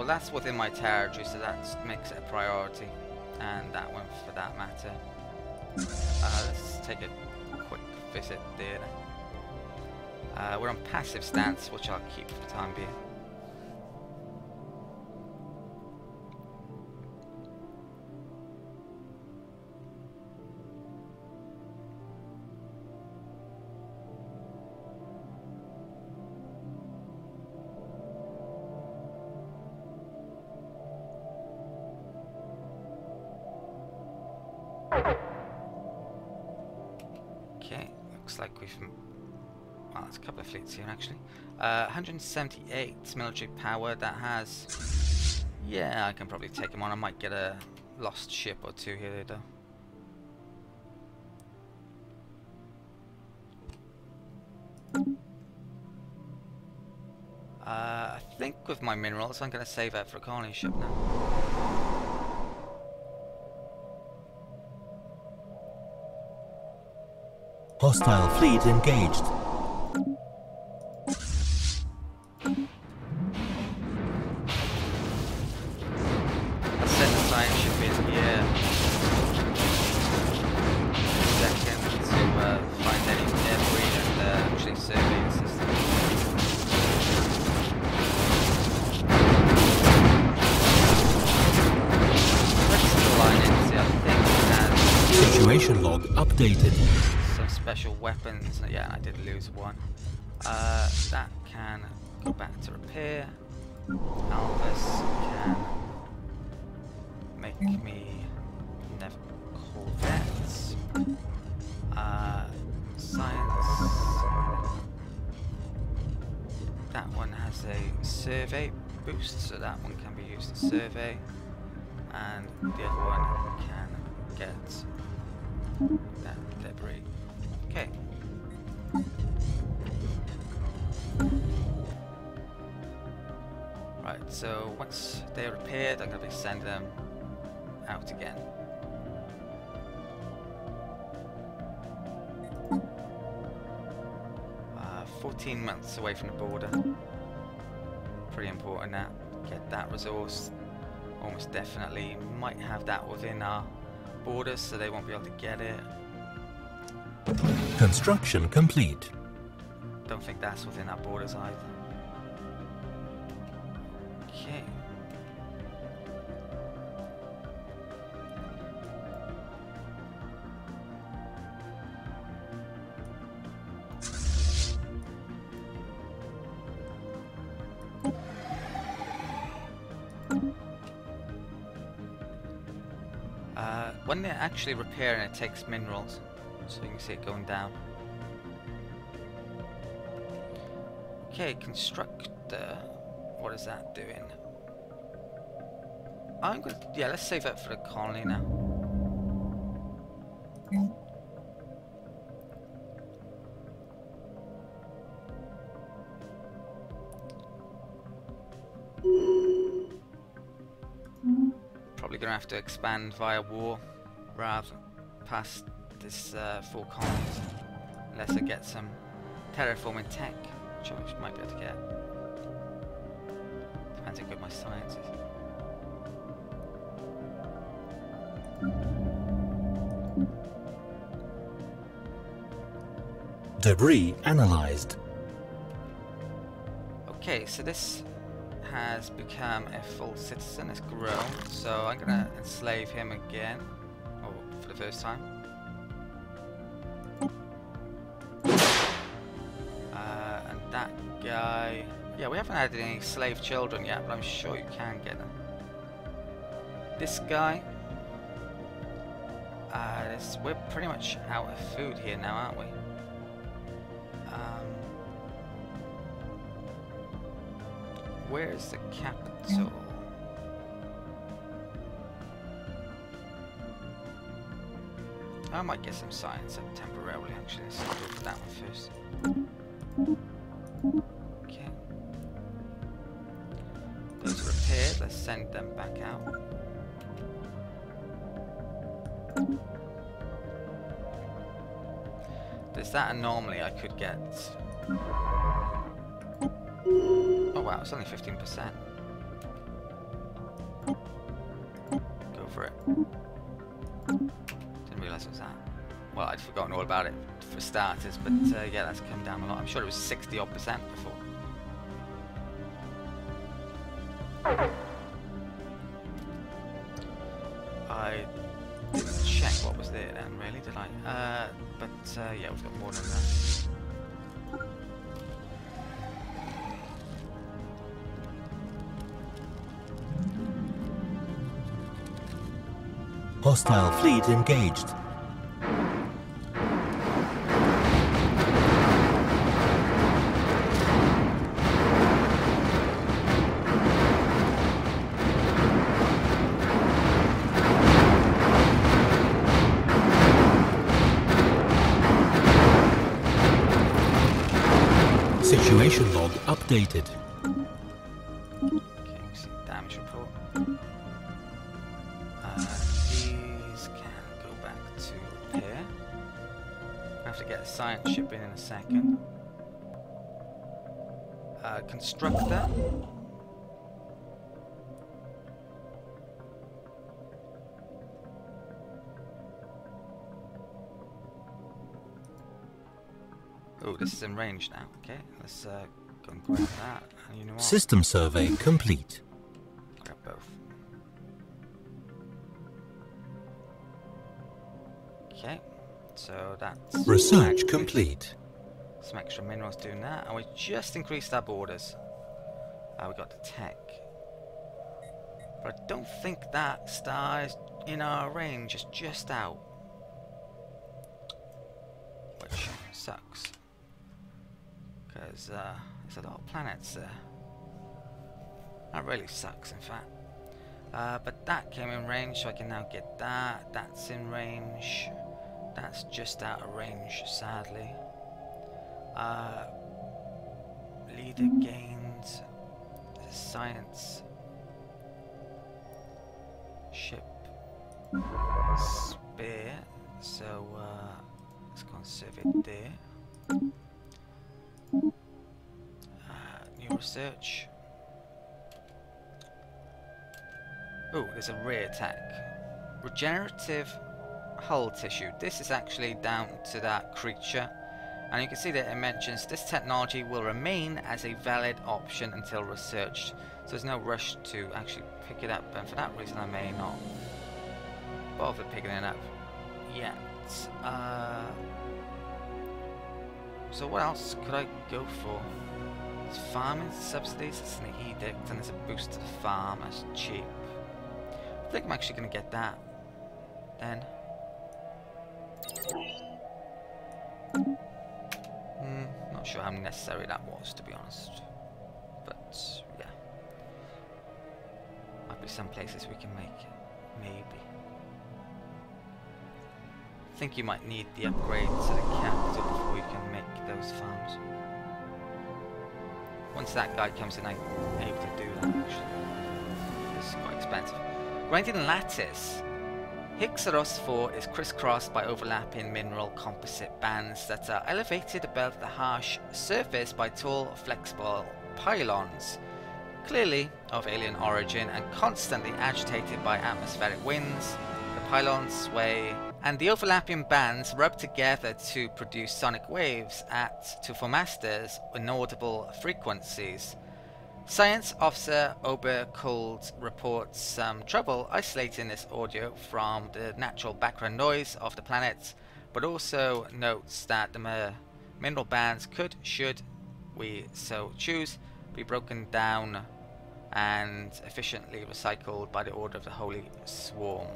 Well, that's within my territory, so that makes it a priority. And that one for that matter. Let's take a quick visit there. We're on passive stance, which I'll keep for the time being. Okay, looks like we've... Well, there's a couple of fleets here actually. 178 military power, that has... Yeah, I can probably take them on. I might get a lost ship or two here though. I think with my minerals I'm going to save up for a colony ship now. Hostile fleet engaged. I set the science ship in here. Second to find any debris and actually survey the system. Let's line in, see, I think that Situation log updated. special weapons. Yeah, I did lose one. That can go back to repair. Alvis can make me never corvettes. Science. That one has a survey boost, so that one can be used to survey. And the other one can get that debris. Okay. Right, so once they're repaired, I'm going to be sending them out again. Uh, 14 months away from the border. Pretty important that. Get that resource. Almost definitely might have that within our borders, so they won't be able to get it. Construction complete. Don't think that's within our borders either. Okay. When they're actually repairing, it takes minerals. So you can see it going down. Okay, constructor. What is that doing? I'm going to, yeah, let's save that for the colony now. Probably going to have to expand via war rather past this 4 colonies, unless I get some terraforming tech, which I might be able to get. Depends how good my science is. Debris analyzed. Okay, so this has become a full citizen, it's grown, so I'm gonna enslave him again, or for the first time. And that guy, yeah, we haven't had any slave children yet, but I'm sure you can get them. This guy, we're pretty much out of food here now, aren't we? Where's the capital? I might get some science up temporarily, actually. Let's go for that one first. Okay. Those are repaired. Let's send them back out. There's that anomaly I could get. Oh wow, it's only 15%. Didn't realise it was that. Well, I'd forgotten all about it for starters, but yeah, that's come down a lot. I'm sure it was 60-odd% before. I didn't check what was there then, really, did I? But yeah, we've got more than that. Hostile fleet engaged. Situation log updated. Okay, we see damage report. These can go back to here. I have to get a science ship in a second. Constructor. Oh, this is in range now. Okay, let's go and grab that. And you know what? System survey complete. Grab both. Okay, so that's Research complete. some extra minerals doing that, and we just increased our borders. We got the tech, but I don't think that star is in our range. It's just out, which sucks. Because there's a lot of planets there. That really sucks, in fact. But that came in range, so I can now get that. That's in range. That's just out of range, sadly. Leader gained science ship spare, so let's conserve it there. New research. Oh, there's a rear attack. Regenerative hull tissue. This is actually down to that creature, and you can see that it mentions this technology will remain as a valid option until researched. So there's no rush to actually pick it up, and for that reason I may not bother picking it up yet. So what else could I go for? There's farming subsidies, it's an edict, and there's a boost to the farm, that's cheap. I think I'm actually going to get that then. Not sure how necessary that was, to be honest. But yeah, might be some places we can make it, maybe. I think you might need the upgrade to the capital before you can make those farms. Once that guy comes in, I'm able to do that actually. It's quite expensive. Grinding lattice. Hixeros 4 is crisscrossed by overlapping mineral composite bands that are elevated above the harsh surface by tall, flexible pylons, clearly of alien origin and constantly agitated by atmospheric winds. The pylons sway, and the overlapping bands rub together to produce sonic waves to Formasters inaudible frequencies. Science Officer Oberkold reports some trouble isolating this audio from the natural background noise of the planet, but also notes that the mineral bands could, should we so choose, be broken down and efficiently recycled by the order of the Holy Swarm.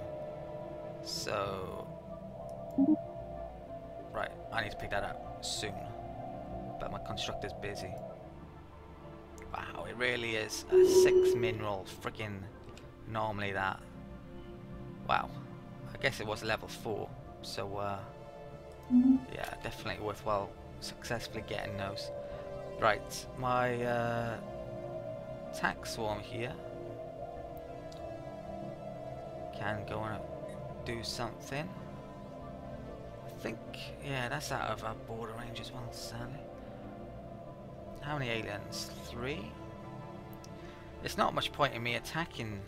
So, right, I need to pick that up soon, but my constructor's busy. Wow, it really is a 6 mineral friggin' normally that. Wow, I guess it was level 4, so yeah, definitely worthwhile successfully getting those. Right, my attack swarm here can go and do something. I think, yeah, that's out of our border range as well, sadly. How many aliens? 3? There's not much point in me attacking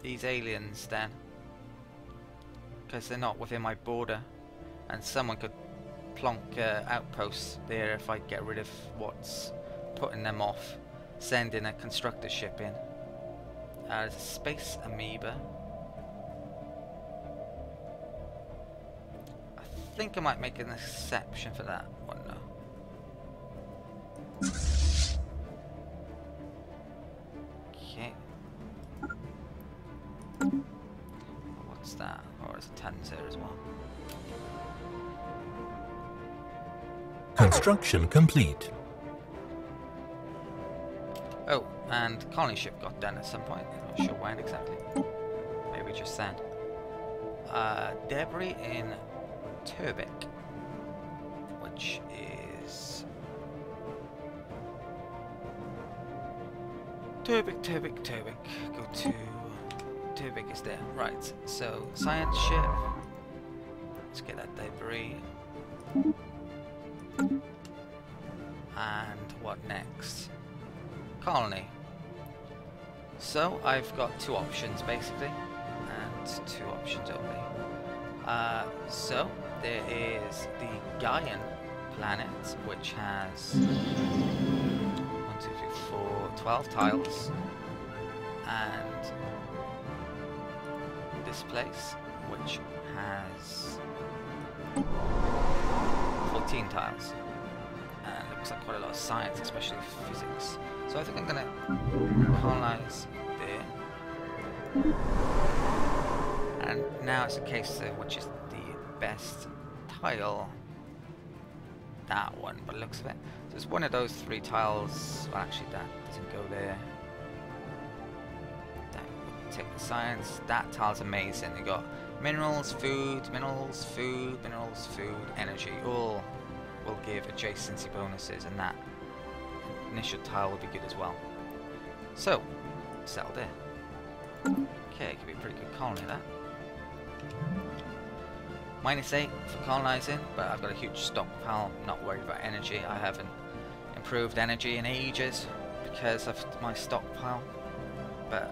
these aliens then. because they're not within my border, and someone could plonk outposts there if I get rid of what's putting them off. Send in a constructor ship in. There's a space amoeba. I think I might make an exception for that one though. Okay. What's that? Oh, there's tons there as well. Construction complete. Oh, and colony ship got done at some point. Not sure when exactly. Maybe just then. Debris in Turbik, which is Turbik. Go to Turbik is there. Right. So science ship. Let's get that debris. And what next? Colony. So I've got two options basically, and two options only. So there is the Gaian planet, which has 1, 2, 3, 4, 12 tiles, and this place, which has 14 tiles. And it looks like quite a lot of science, especially physics. So I think I'm gonna colonize there. And now it's a case of which is the best tile. That one, by the looks of it. So it's one of those 3 tiles. Well, actually, that doesn't go there. That would take the science. That tile's amazing. You got minerals, food, energy. All will give adjacency bonuses, and that initial tile will be good as well. So, settle there. Okay, it could be a pretty good colony, that. -8 for colonizing, but I've got a huge stockpile. I'm not worried about energy. I haven't improved energy in ages because of my stockpile. But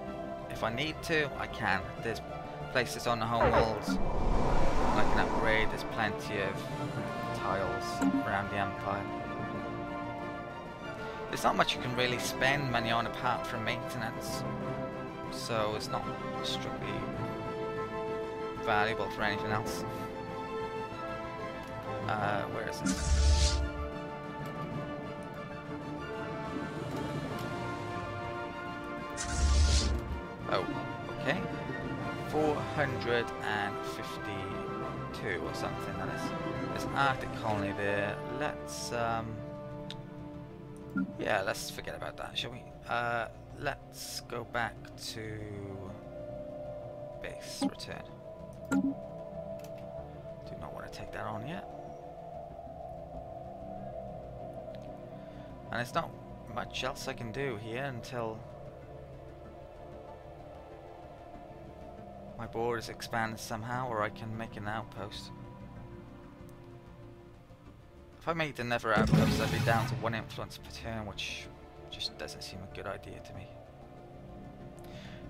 if I need to, I can. There's places on the home world I can upgrade. There's plenty of tiles around the Empire. There's not much you can really spend money on apart from maintenance, so it's not strictly valuable for anything else. Where is this? Oh, okay. 452 or something, that is. There's an Arctic colony there. Let's, yeah, let's forget about that, shall we? Let's go back to base, return. Do not want to take that on yet. And there's not much else I can do here until my borders expand somehow, or I can make an outpost. If I made another outpost, I'd be down to 1 influence per turn, which just doesn't seem a good idea to me.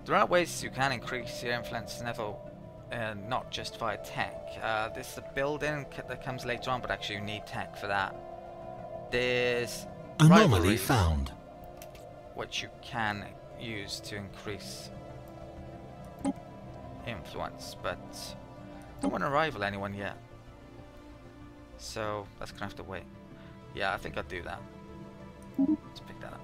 There are ways you can increase your influence level, not just via tech. There's the building that comes later on, but actually you need tech for that. There's anomaly found, which you can use to increase influence, but don't want to rival anyone yet. So that's gonna have to wait. Yeah, I think I'll do that. Let's pick that up.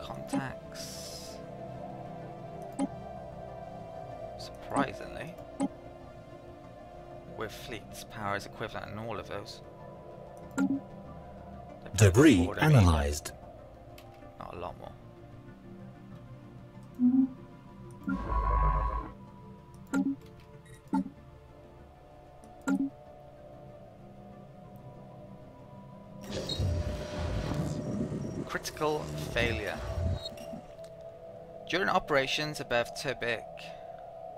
Contacts. Surprisingly, with fleets, power is equivalent in all of those. Debris analyzed. Not a lot more. Critical failure. During operations above Turbik,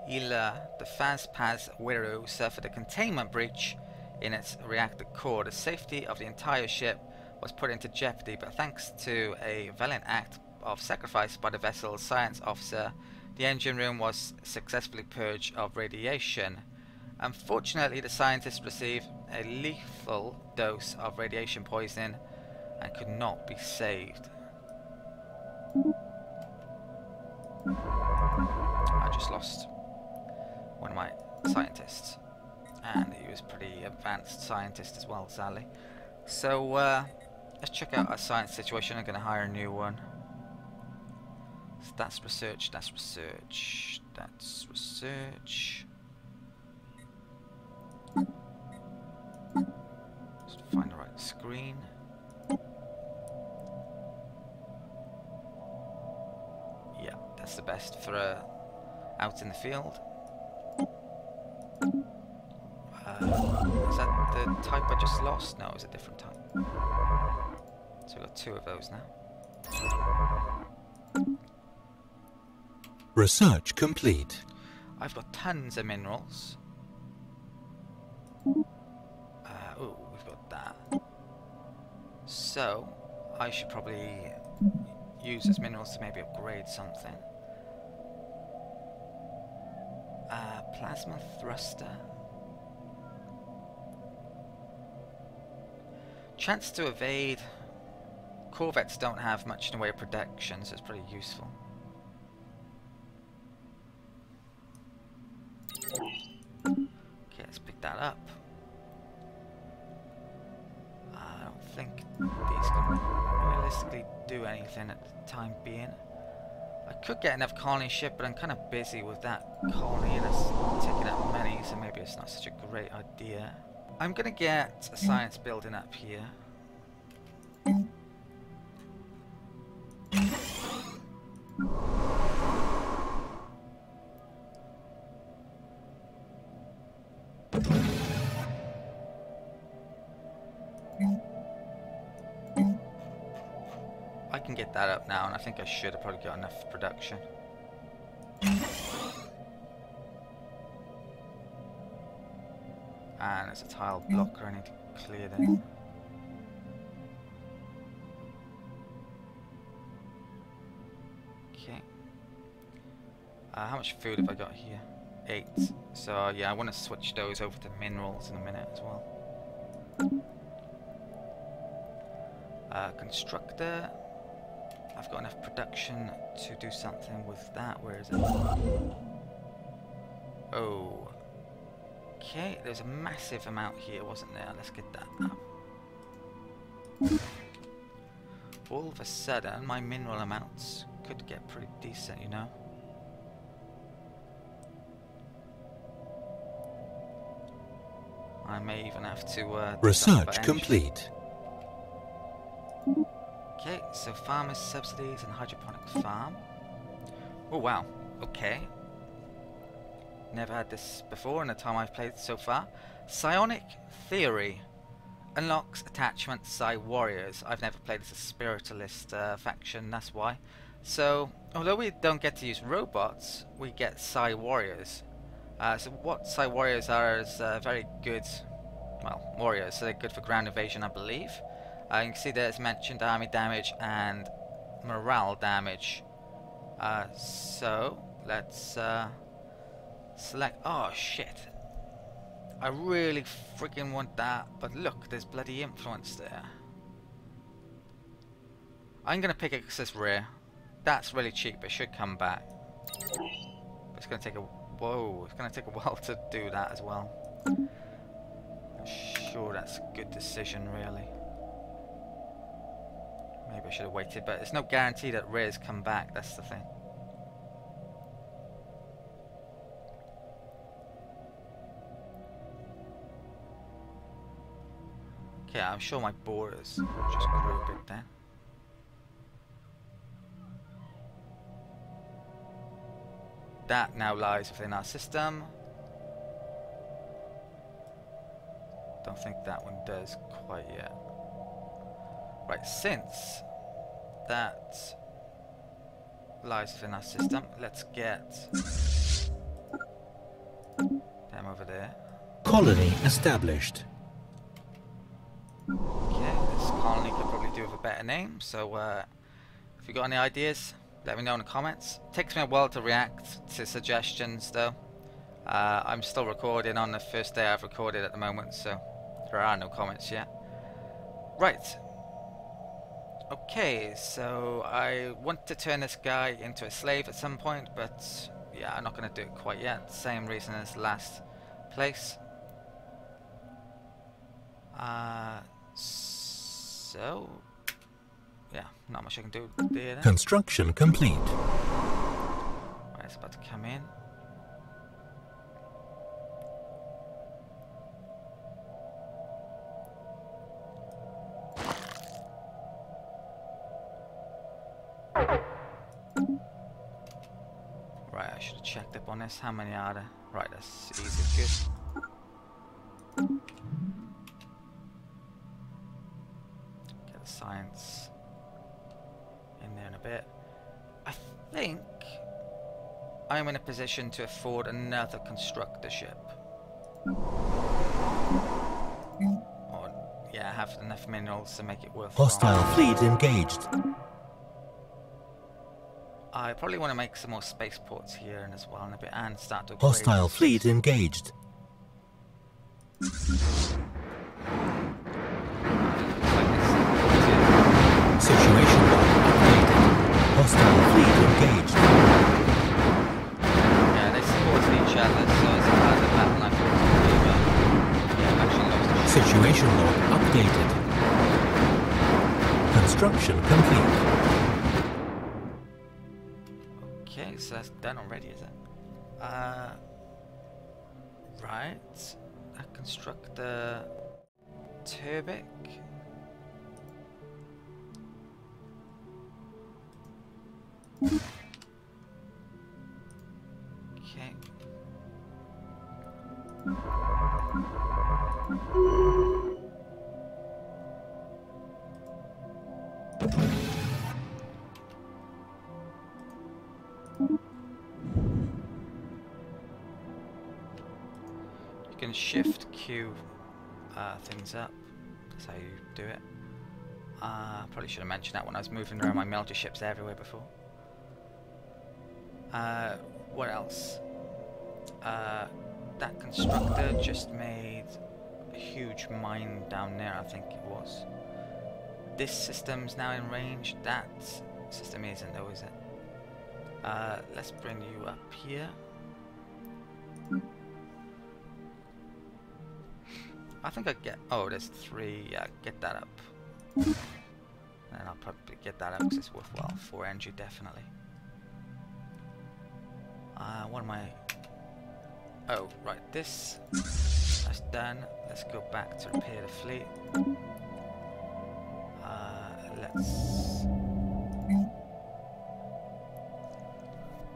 the Fazpaz Wiru suffered a containment breach in its reactor core. The safety of the entire ship was put into jeopardy, but thanks to a valiant act of sacrifice by the vessel's science officer, the engine room was successfully purged of radiation. Unfortunately, the scientists received a lethal dose of radiation poisoning and could not be saved. I just lost one of my scientists, and he was a pretty advanced scientist as well, sadly. So let's check out our science situation. I'm going to hire a new one. So that's research, that's research, that's research. Just find the right screen. Yeah, that's the best for out in the field. Is that the type I just lost? No, it's a different type. So we've got 2 of those now. Research complete. I've got tons of minerals. Oh, we've got that. So, I should probably use those minerals to maybe upgrade something. Plasma thruster. Chance to evade. Corvettes don't have much in the way of protection, so it's pretty useful. Okay, let's pick that up. I don't think these can realistically do anything at the time being. I could get another colony ship, but I'm kind of busy with that colony and it's taking up money, so maybe it's not such a great idea. I'm gonna get a science building up here. I can get that up now, and I think I should have probably got enough production. And there's a tile blocker I need to clear then. Okay. How much food have I got here? 8. So yeah, I want to switch those over to minerals in a minute as well. Constructor. I've got enough production to do something with that. Where is it? Oh. Okay, there's a massive amount here, wasn't there? Let's get that now. All of a sudden, my mineral amounts could get pretty decent, you know? I may even have to... Research complete. Okay, so farmers' subsidies and hydroponic farm. Oh wow, okay. Never had this before in the time I've played so far. Psionic Theory unlocks attachment Psi Warriors. I've never played as a spiritualist faction, that's why. So, although we don't get to use robots, we get Psi Warriors. So what Psi Warriors are is very good, well, warriors, so they're good for ground invasion, I believe. You can see there's mentioned army damage and morale damage. So, let's select... Oh, shit. I really freaking want that, but look, there's bloody influence there. I'm going to pick it because it's rare. That's really cheap, it should come back. But it's going to take a... Whoa, it's going to take a while to do that as well. I'm sure that's a good decision, really. Maybe I should have waited, but there's no guarantee that rares come back, that's the thing. Okay, I'm sure my borers just grew a bit then. That now lies within our system. Don't think that one does quite yet. Right, since that lies within our system, let's get them over there. Colony established. Okay, this colony could do with a better name. So if you got any ideas, let me know in the comments. It takes me a while to react to suggestions though. I'm still recording on the first day I've recorded at the moment, so there are no comments yet. Right. Okay, so I want to turn this guy into a slave at some point, but yeah, I'm not going to do it quite yet. Same reason as last place. So yeah, not much I can do there then. Construction complete. Right, it's about to come in. Right, I should have checked up on this. How many are there? Right, that's easy, good. Get the science in there in a bit. I think I'm in a position to afford another constructor ship. Or, yeah, have enough minerals to make it worthwhile. Hostile fleet engaged. I probably want to make some more spaceports here and as well in a bit, and start to upgrade. Hostile fleet engaged. Situation log updated. Hostile fleet engaged. Yeah, they supported each other, so it's a part of the battle I thought yeah, I've actually lost the ship. Situation log updated. Construction complete. Okay, so that's done already, is it? Right. I construct the turbic. Okay. You can shift Q things up. That's how you do it. Probably should have mentioned that when I was moving around my military ships everywhere before. What else? That constructor just made a huge mine down there, I think it was. This system's now in range. That system isn't though, is it? Let's bring you up here. I think I get... Oh, there's 3. Yeah, get that up. And I'll probably get that up because it's worthwhile. 4 energy, definitely. What am I... Oh, right, this... That's done. Let's go back to repair the fleet. Let's...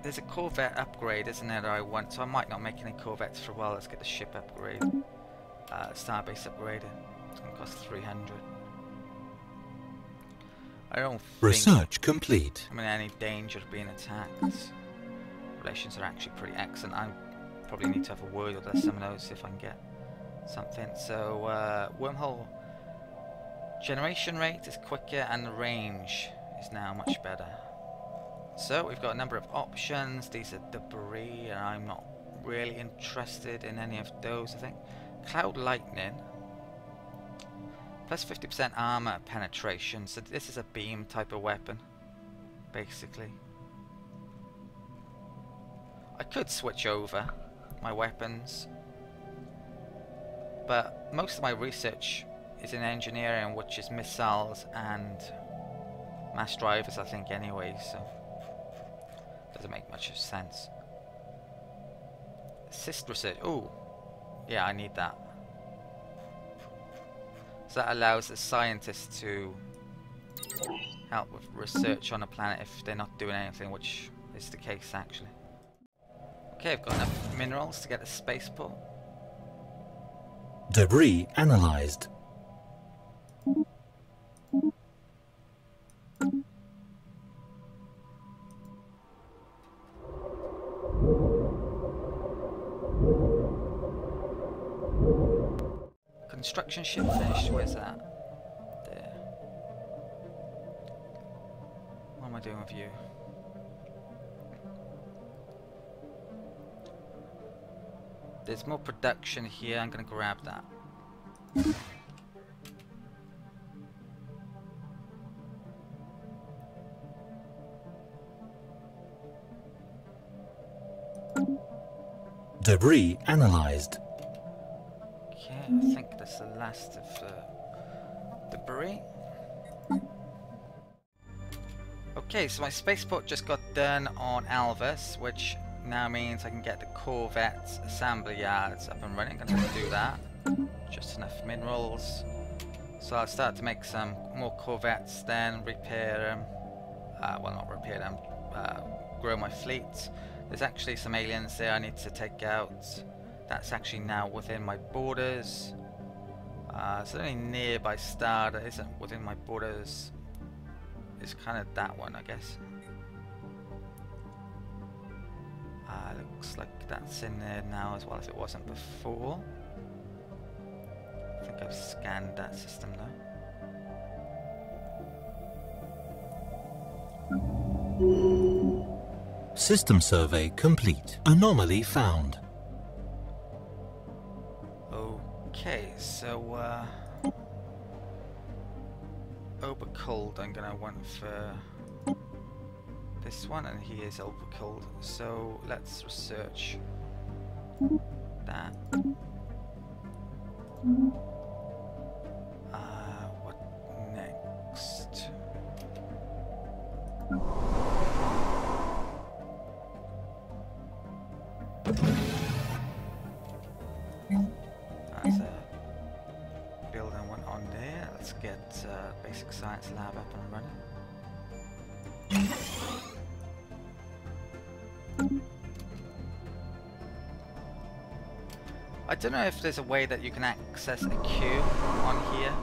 There's a Corvette upgrade, isn't there, that I want, so I might not make any Corvettes for a while. Let's get the ship upgrade. Starbase upgraded. It's going to cost 300. I don't think Research complete. I'm in any danger of being attacked. Relations are actually pretty excellent. I probably need to have a word with some of those if I can get something. So, wormhole generation rate is quicker and the range is now much better. So, we've got a number of options. These are debris, and I'm not really interested in any of those, I think. Cloud Lightning. Plus 50% armor penetration. So this is a beam type of weapon, basically. I could switch over my weapons, but most of my research is in engineering, which is missiles and mass drivers, I think, anyway, so doesn't make much sense. Assist research. Oh, yeah, I need that. So that allows the scientists to help with research on a planet if they're not doing anything, which is the case actually. Okay, I've got enough minerals to get a spaceport. Debris analyzed. Construction ship finished. Where's that? There. am I doing with you? There's more production here. I'm gonna grab that. Debris analyzed. Okay, I think that's the last of the debris. Okay, so my spaceport just got done on Alvis, which now means I can get the Corvette's assembly yards up and running. I'm going to do that. Just enough minerals. So I'll start to make some more Corvettes, then repair them. Well, not repair them, grow my fleet. There's actually some aliens there I need to take out. That's actually now within my borders. So the only nearby star that isn't within my borders is kind of that one, I guess. Looks like that's in there now as well if it wasn't before. I think I've scanned that system now. System survey complete. Anomaly found. Okay, so Obercold I'm gonna want for this one, and he is Obercold, so let's research that. What next? That's a building one on there. Let's get basic science lab up and running. I don't know if there's a way that you can access a queue on here.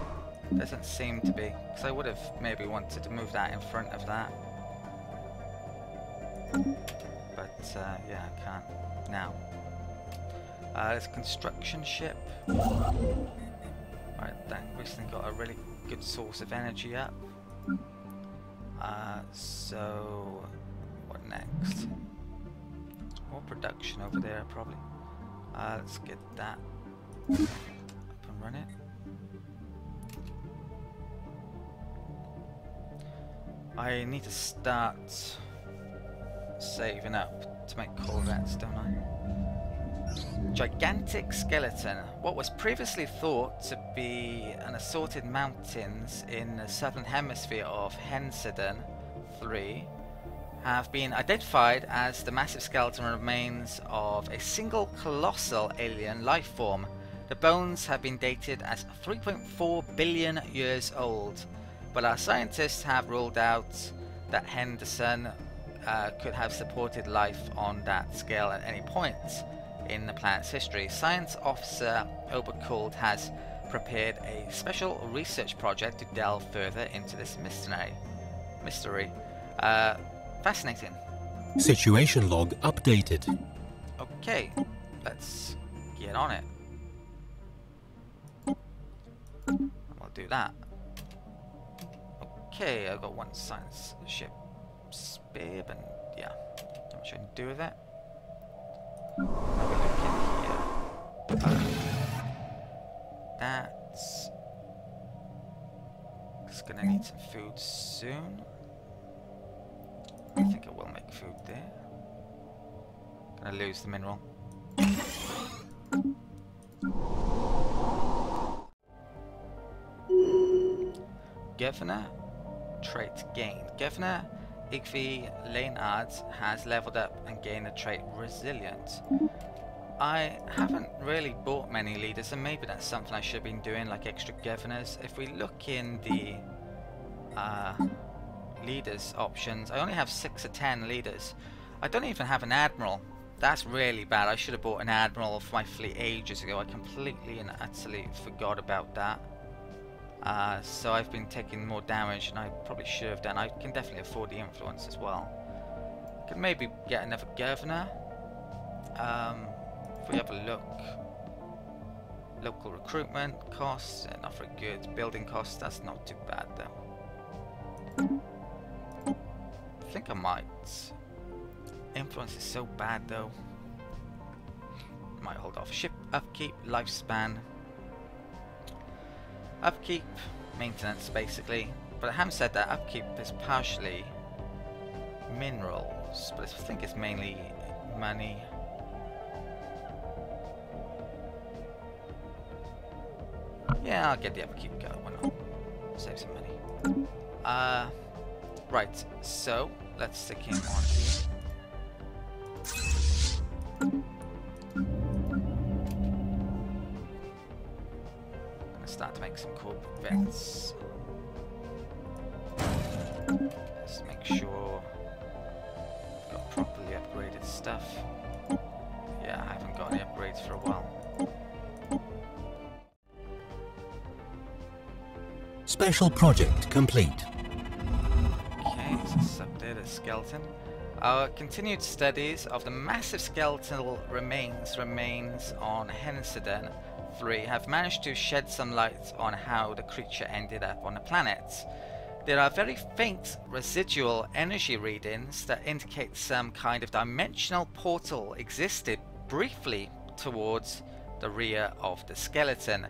Doesn't seem to be, because I would have maybe wanted to move that in front of that. But yeah, I can't now. There's a construction ship. Right, that recently got a really good source of energy up. So what next? More production over there probably. Let's get that up and running. I need to start saving up to make Corvettes, don't I? Gigantic skeleton. What was previously thought to be an assorted mountains in the southern hemisphere of Hensedon 3 have been identified as the massive skeleton remains of a single colossal alien life form. The bones have been dated as 3.4 billion years old, but our scientists have ruled out that Henderson could have supported life on that scale at any point in the planet's history. Science Officer Obercold has prepared a special research project to delve further into this mystery. Fascinating. Situation log updated. Okay, let's get on it. We'll do that. Okay, I've got one science ship spare, but yeah, not much I can do with it. Now we look in here. That's gonna need some food soon. I think I will make food there. Gonna lose the mineral. Governor trait gained. Governor Igvi Leonard has leveled up and gained the trait resilient. I haven't really bought many leaders, and maybe that's something I should have been doing, like extra governors. If we look in the leaders options, I only have 6 or 10 leaders. I don't even have an admiral. That's really bad. I should have bought an admiral for my fleet ages ago. I completely and utterly forgot about that. So I've been taking more damage than I probably should have done. I can definitely afford the influence as well. Could maybe get another governor. If we have a look, local recruitment costs, not very good. Building costs, that's not too bad though. think I might. Influence is so bad though. Might hold off. Ship upkeep, lifespan. Upkeep, maintenance basically. But I haven't said that upkeep is partially minerals, but I think it's mainly money. Yeah, I'll get the upkeep going. Why not? Save some money. Right, so let's stick him on here. Gonna start to make some cool bets. Let's make sure I've got properly upgraded stuff. Yeah, I haven't got any upgrades for a while. Special project complete. Okay, so this up there, the skeleton. Our continued studies of the massive skeletal remains on Hensedan 3 have managed to shed some light on how the creature ended up on the planet. There are very faint residual energy readings that indicate some kind of dimensional portal existed briefly towards the rear of the skeleton.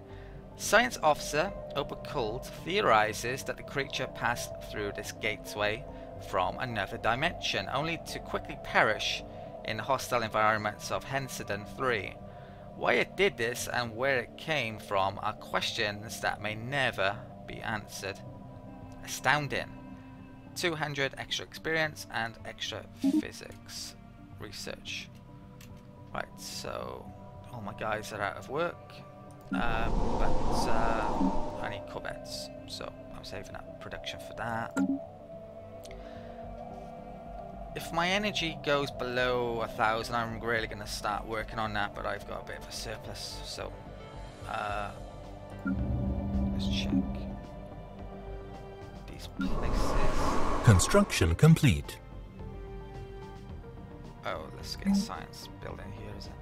Science officer Oberkult theorizes that the creature passed through this gateway from another dimension, only to quickly perish in the hostile environments of Hensedan 3. Why it did this and where it came from are questions that may never be answered. Astounding. 200 extra experience and extra physics research. Right, so all my guys are out of work. But I need corvettes, so I'm saving up production for that. If my energy goes below 1,000, I'm really going to start working on that, but I've got a bit of a surplus, so let's check these places. Construction complete. Oh, let's get science building here, is it?